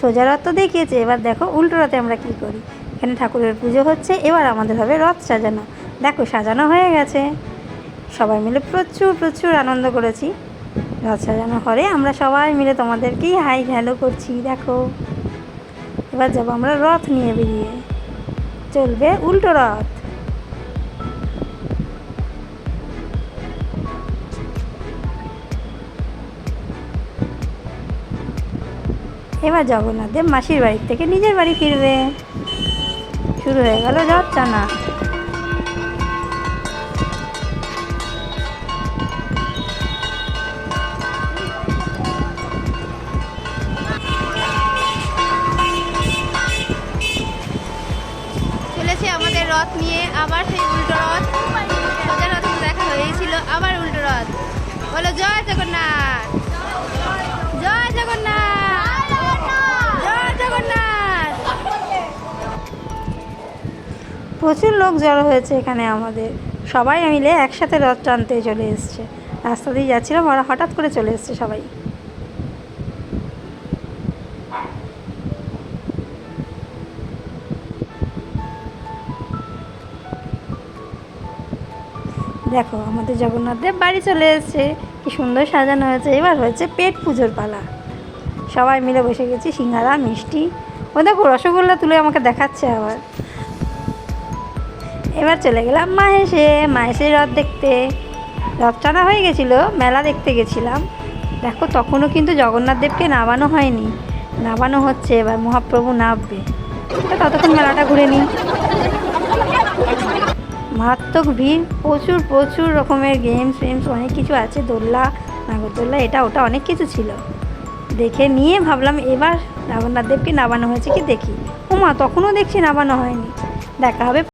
সোজা রথ তো দেখিয়েছে, এবার দেখো উল্টো রথে আমরা কী করি। এখানে ঠাকুরের পুজো হচ্ছে, এবার আমাদের হবে রথ সাজানো। দেখো সাজানো হয়ে গেছে, সবাই মিলে প্রচুর প্রচুর আনন্দ করেছি। রথ সাজানো হলে আমরা সবাই মিলে তোমাদেরকেই হাই হ্যালো করছি। দেখো এবার যাবো আমরা রথ নিয়ে বেরিয়ে, চলবে উল্টো রথ। এবার জগন্নাথ দেব মাসির বাড়ির থেকে নিজের বাড়ি ফিরবে। শুরু হয়ে গেল রথ টানা। চলেছে আমাদের রথ নিয়ে আবার সেই উল্টো রথ। সোজা রথ দেখা হয়েছিল, আবার উল্টো রথ। বলো জয় জগন্নাথ, জয় জগন্নাথ, জয় জগন্নাথ। প্রচুর লোক জড়ো হয়েছে এখানে আমাদের, সবাই মিলে একসাথে রথ টানতে চলে এসছে। রাস্তা দিয়ে যাচ্ছিলাম, ওরা হঠাৎ করে চলে এসছে সবাই। দেখো আমাদের জগন্নাথ দেব বাড়ি চলে এসছে, কি সুন্দর সাজানো হয়েছে। এবার হয়েছে পেট পুজোর পালা, সবাই মিলে বসে গেছি, সিঙ্গারা মিষ্টি, ও দেখো রসগোল্লা তুলে আমাকে দেখাচ্ছে আবার। এবার চলে গেলাম মাহেশের রথ দেখতে। রথ টানা হয়ে গেছিলো, মেলা দেখতে গেছিলাম। দেখো তখনও কিন্তু জগন্নাথ দেবকে নামানো হয়নি, নামানো হচ্ছে, এবার মহাপ্রভু নামবে। ততক্ষণ মেলাটা ঘুরে নিই। মারাত্মক ভিড়, প্রচুর প্রচুর রকমের গেমস ফেমস অনেক কিছু আছে, দোলনা নাগরদোলনা এটা ওটা অনেক কিছু ছিল। দেখে নিয়ে ভাবলাম এবার জগন্নাথ দেবকে নামানো হয়েছে কি দেখি। ও মা, তখনও দেখছি নামানো হয়নি। দেখা হবে।